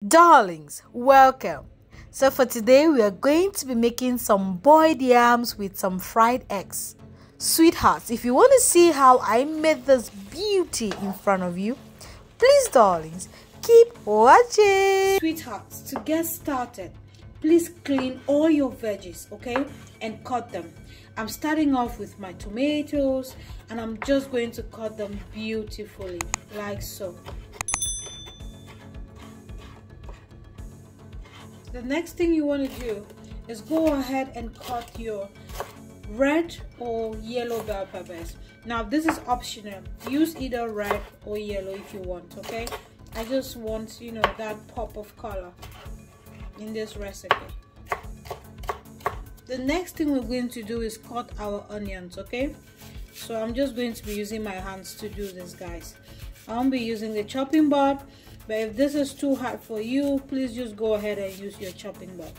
Darlings, welcome. So for today we are going to be making some boiled yams with some fried eggs. Sweethearts, if you want to see how I made this beauty in front of you, please darlings, keep watching. Sweethearts, to get started, please clean all your veggies, okay, and cut them. I'm starting off with my tomatoes and I'm just going to cut them beautifully like so. The next thing you want to do is go ahead and cut your red or yellow bell peppers. Now this is optional. Use either red or yellow if you want, okay? I just want, that pop of color in this recipe. The next thing we're going to do is cut our onions, okay? So I'm just going to be using my hands to do this, guys. I won't be using the chopping board. But if this is too hard for you, please just go ahead and use your chopping board.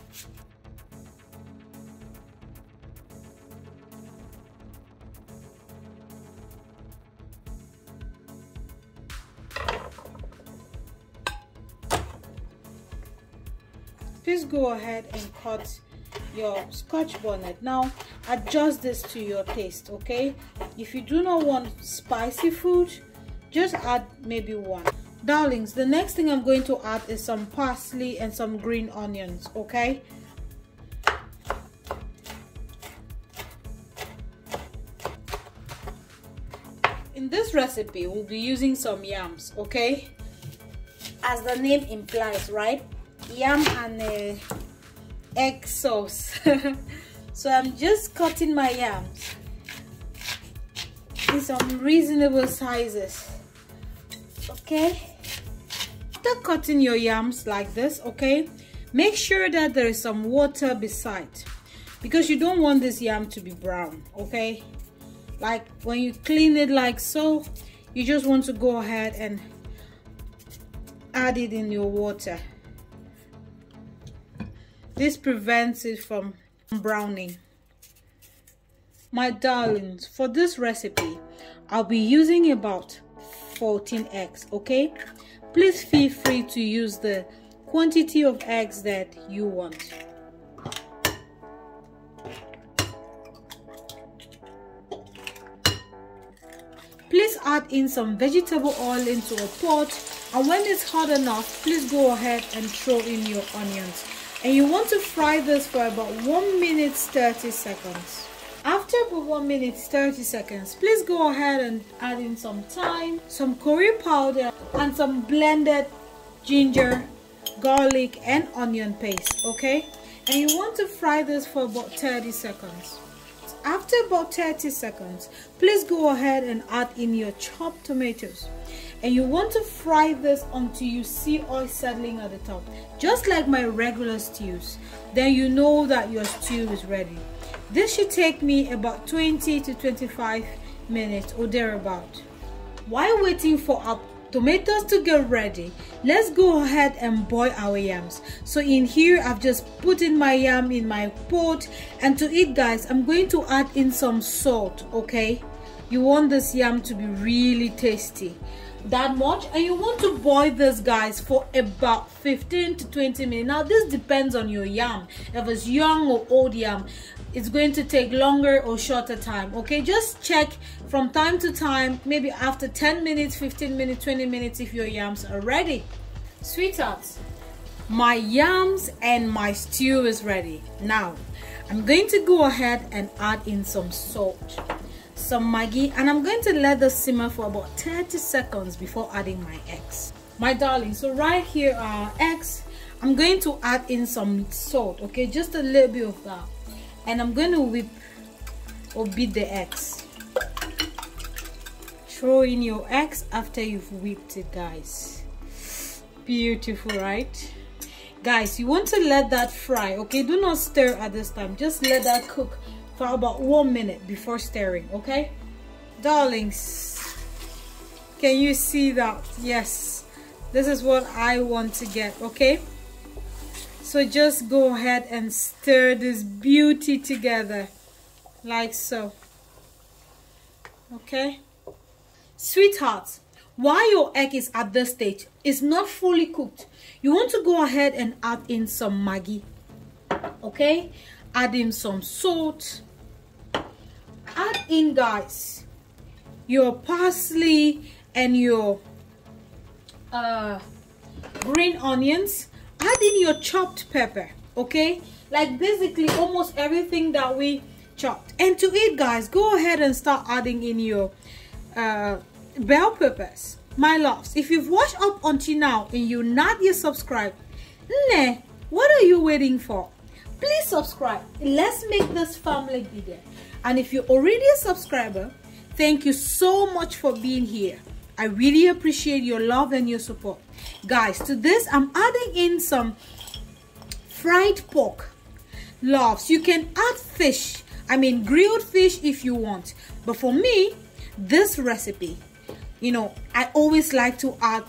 Please go ahead and cut your scotch bonnet. Now adjust this to your taste, okay? If you do not want spicy food, just add maybe one. Darlings, the next thing I'm going to add is some parsley and some green onions, okay? In this recipe, we'll be using some yams, okay? As the name implies, right? Yam and egg sauce. So I'm just cutting my yams in some reasonable sizes. Okay, after cutting your yams like this, okay, make sure that there is some water beside, because you don't want this yam to be brown, okay? Like when you clean it like so, you just want to go ahead and add it in your water. This prevents it from browning. My darlings, for this recipe I'll be using about 14 eggs, okay? Please feel free to use the quantity of eggs that you want. Please add in some vegetable oil into a pot, and when it's hot enough, please go ahead and throw in your onions. And you want to fry this for about 1 minute 30 seconds. After about 1 minute 30 seconds, please go ahead and add in some thyme, some curry powder, and some blended ginger, garlic, and onion paste, okay? And you want to fry this for about 30 seconds. After about 30 seconds, please go ahead and add in your chopped tomatoes. And you want to fry this until you see oil settling at the top, just like my regular stews. Then you know that your stew is ready. This should take me about 20 to 25 minutes or thereabout. While waiting for our tomatoes to get ready, let's go ahead and boil our yams. So in here, I've just put in my yam in my pot, and to eat, guys, I'm going to add in some salt, okay? You want this yam to be really tasty, that much. And you want to boil this, guys, for about 15 to 20 minutes. Now this depends on your yam. If it's young or old yam, it's going to take longer or shorter time, okay? Just check from time to time, maybe after 10 minutes, 15 minutes, 20 minutes, if your yams are ready. Sweethearts, my yams and my stew is ready. Now I'm going to go ahead and add in some salt, some Maggi, and I'm going to let this simmer for about 30 seconds before adding my eggs. My darling, so right here are eggs. I'm going to add in some salt, okay? Just a little bit of that. And I'm going to whip or beat the eggs. Throw in your eggs after you've whipped it, guys. Beautiful, right? Guys, you want to let that fry, okay? Do not stir at this time. Just let that cook for about 1 minute before stirring, okay? Darlings, can you see that? Yes, this is what I want to get, okay? So just go ahead and stir this beauty together like so, okay? Sweethearts, while your egg is at this stage, it's not fully cooked, you want to go ahead and add in some Maggi. Okay, add in some salt. Add in, guys, your parsley and your green onions. Add in your chopped pepper. Okay, like basically almost everything that we chopped. And to it, guys, go ahead and start adding in your bell peppers. My loves, if you've watched up until now and you're not yet subscribed, what are you waiting for? Please subscribe. Let's make this family bigger. And if you're already a subscriber, thank you so much for being here. I really appreciate your love and your support. Guys, to this, I'm adding in some fried pork. Loves, you can add fish. I mean grilled fish if you want. But for me, this recipe, you know, I always like to add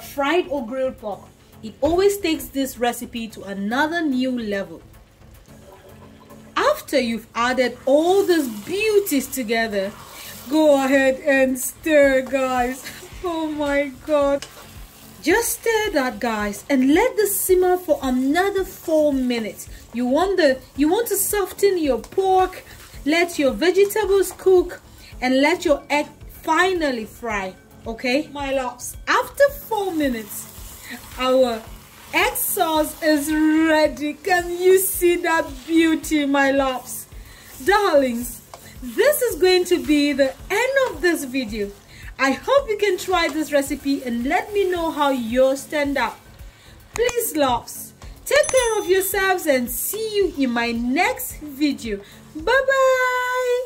fried or grilled pork. It always takes this recipe to another new level. After you've added all these beauties together, go ahead and stir, guys. Oh my god. Just stir that, guys, and let this simmer for another 4 minutes. You want to soften your pork, let your vegetables cook, and let your egg finally fry. Okay, my loves, after 4 minutes, our egg sauce is ready. Can you see that beauty, my loves? Darlings, this is going to be the end of this video. I hope you can try this recipe and let me know how yours turned out. Please, loves, take care of yourselves and see you in my next video. Bye bye.